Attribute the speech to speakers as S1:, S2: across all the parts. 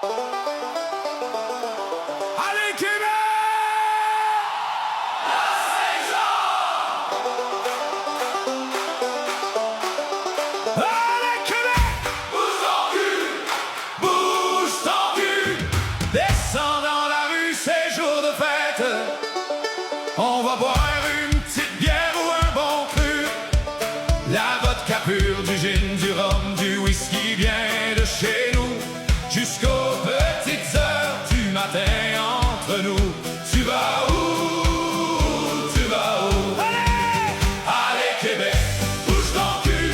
S1: Allez Québec! Allez Québec! Bouge ton cul! Bouge ton cul! Descends dans la rue, c'est jour de fête. On va boire une petite bière ou un bon cru. La vodka pure, du gin, du rhum, du whisky vient de chez nous. Jusqu'aux petites heures du matin entre nous. Tu vas où? Tu vas où? Allez! Allez Québec! Bouge ton cul!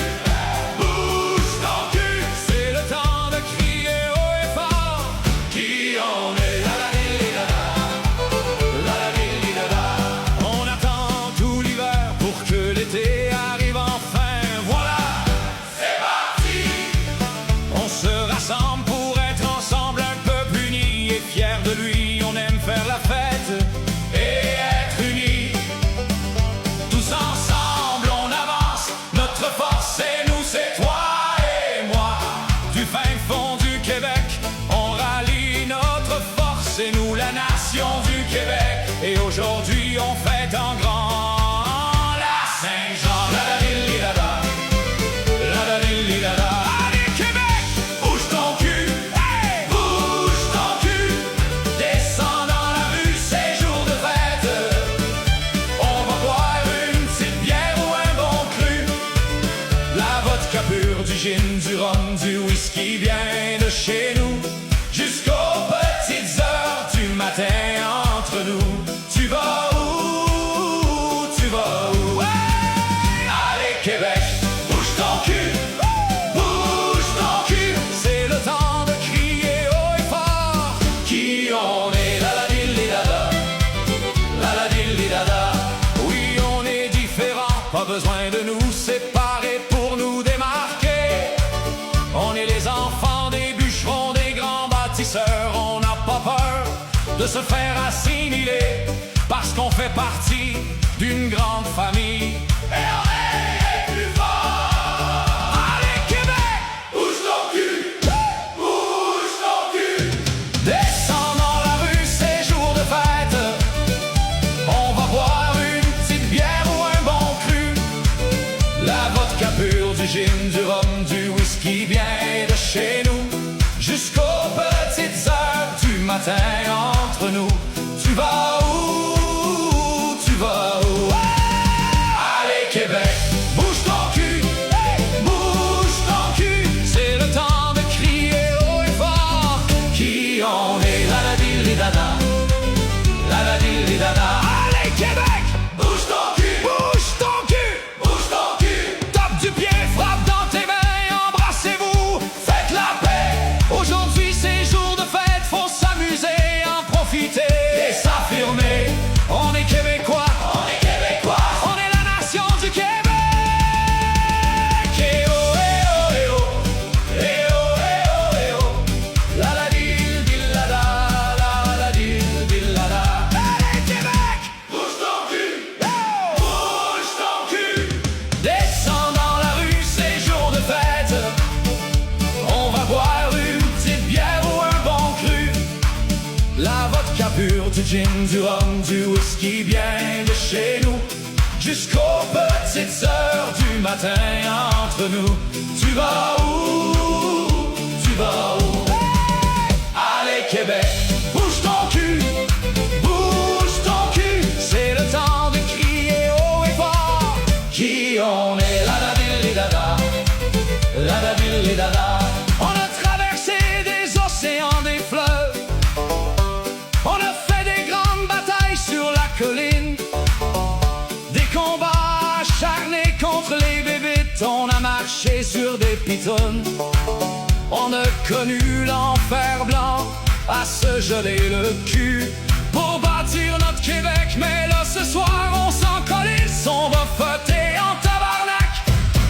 S1: Bouge ton cul! C'est le temps de crier haut et fort. Qui on est? La la li li la la. La la li li la la. On attend tout l'hiver pour que l'été arrive enfin. Voilà! C'est parti! On se rassemble pour être ensemble un peu unis et fiers de lui. On aime faire la fête et être unis. Tous ensemble on avance. Notre force c'est nous, c'est toi et moi. Du fin fond du Québec, on rallie notre force. C'est nous la nation du Québec. Et aujourd'hui on fête en grand la Saint-Jean. La la li li la la. La la li li la la. Allez Québec! Bouge ton cul! Hey! Bouge ton cul! Descends dans la rue, c'est jour de fête. On va boire une petite bière ou un bon cru. La vodka pure, du gin, du rhum, du whisky vient de chez nous. Jusqu'aux petites heures du matin entre nous. Tu vas où? Tu vas où? Ouais! Allez Québec! Bouge ton cul! Bouge ton cul! C'est le temps de crier haut et fort. Qui on est? La la li li la la. La la li li la la. Oui, on est différents. Pas besoin de nous séparer pour nous démarquer. On est les enfants des bûcherons, des grands bâtisseurs. On n'a pas peur de se faire assimiler parce qu'on fait partie d'une grande famille. Et on est plus fort. Allez Québec! Bouge ton cul! Bouge ton cul! Descends dans la rue, c'est jour de fête. On va boire une petite bière ou un bon cru. La vodka pure, du gin, du rhum, du whisky vient de chez nous. Jusqu'aux petites heures du matin entre nous. Tu vas où? Tu vas où? Allez Québec! Bouge ton cul! Bouge ton cul! C'est le temps de crier haut et fort. Qui on est? La la di li da da. La la di li da da. Allez Québec! Bouge ton cul! Bouge ton cul! Bouge ton cul! Tape du pied, frappe dans tes mains, embrassez-vous, faites la paix. Aujourd'hui c'est jour de fête, faut s'amuser, en profiter et s'affirmer. On est Québécois, on est Québécois, on est la nation du Québec. Eh oh, eh oh, eh oh, eh oh, eh oh, eh oh. La la di la da, la di la da. Allez Québec! Bouge ton cul! Bouge ton cul! Descends dans la rue, c'est jour de fête. On va boire une petite bière ou un bon cru. La vodka pure, du gin, du rhum, du whisky vient de chez nous. Jusqu'aux petites heures du matin entre nous. Tu vas où? Tu vas où? Allez Québec! Bouge ton cul! Bouge ton cul! C'est le temps de crier haut et fort. Qui on est? La la di li da da. La la di li da da. On a traversé des océans, des fleuves. On a fait des grandes batailles sur la colline. Des combats acharnés contre les bébites. On a marché sur des pitons. On a connu l'enfer blanc à se geler le cul pour bâtir notre Québec. Mais là ce soir on s'en colisse, on va fêter en tabarnak.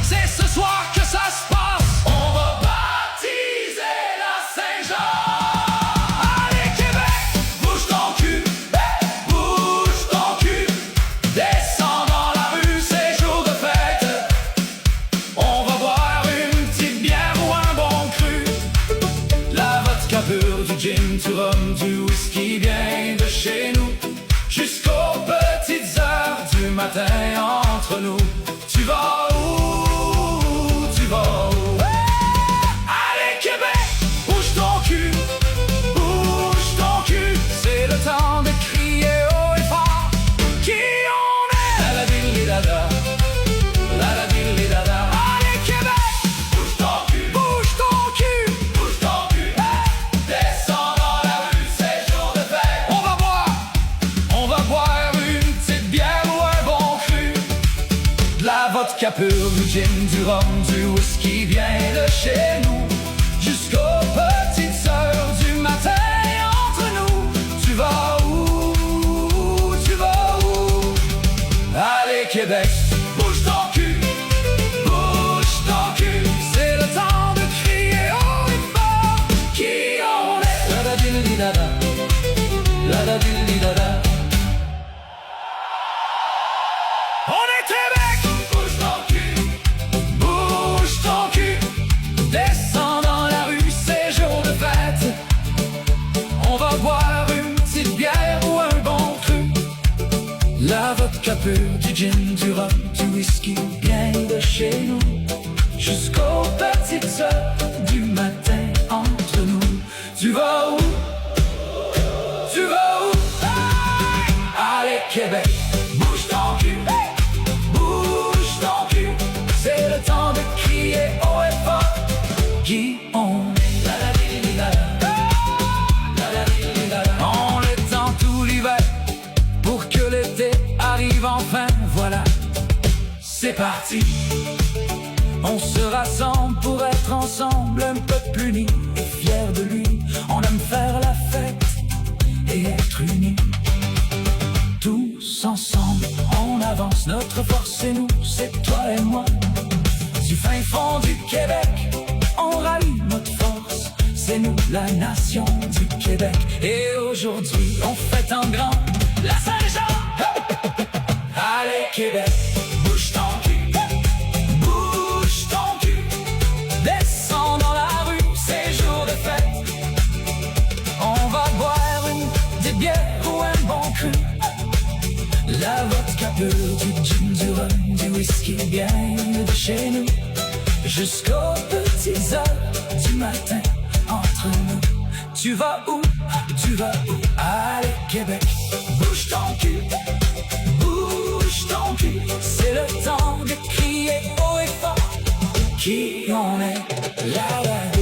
S1: C'est ce soir que ça se passe. On va baptiser la Saint-Jean. Allez Québec! Bouge ton cul! Bouge ton cul! Descends dans la rue, c'est jour de fête. On va boire une petite bière ou un bon cru. La vodka pur, du gin, du rhum, du whisky bien de chez nous. Jusqu'aux petites heures du matin entre nous. Tu vas où? Tu vas où? Allez Québec, bouge ton cul, bouge ton cul. C'est le temps de crier haut et fort qui on est. La la dilly dada, la la dilly dada. Allez Québec, bouge ton cul, bouge ton cul, bouge ton cul. Descends dans la rue, c'est jour de fête. On va boire une petite bière ou un bon cru. De la vodka pure, du gin, du rhum, du whisky vient de chez nous. Jusqu'aux petites heures du matin entre nous. Tu vas où? Tu vas où? Allez Québec, bouge ton cul, bouge ton cul. C'est le temps de crier haut et fort qui on est. La da dilly dada, la da dilly dada. On est Québec, bouge ton cul, bouge ton cul. Descends dans la rue, c'est jour de fête. On va boire une petite bière ou un bon cru. La vodka pure, du gin, du rhum, du whisky vient de chez nous. Jusqu'aux petites heures du matin entre nous. Tu vas où? Tu vas où? Allez Québec, bouge ton cul, bouge ton cul. C'est le temps de crier haut et fort qui on est. La la dilly dada, la la dilly dada. On l'étend tout l'hiver pour que l'été arrive enfin. Voilà, c'est parti. On se rassemble pour être ensemble, un peuple uni et fier de lui. On aime faire la fête et être unis. Tous ensemble, on avance, notre force c'est nous, c'est toi et moi. Du fin fond du Québec, on rallie notre force, c'est nous la nation du Québec. Et aujourd'hui, on fête en grand la Saint-Jean. Allez Québec, bouge ton cul, bouge ton cul. Descends dans la rue, c'est jour de fête. On va boire une petite bière ou un bon cru. La vodka pure, du gin, du rhum, du whisky bien de chez nous. Jusqu'aux petites heures du matin entre nous. Tu vas où? Tu vas où? Allez Québec, bouge ton cul, bouge ton cul. C'est le temps de crier haut et fort qui on est. La la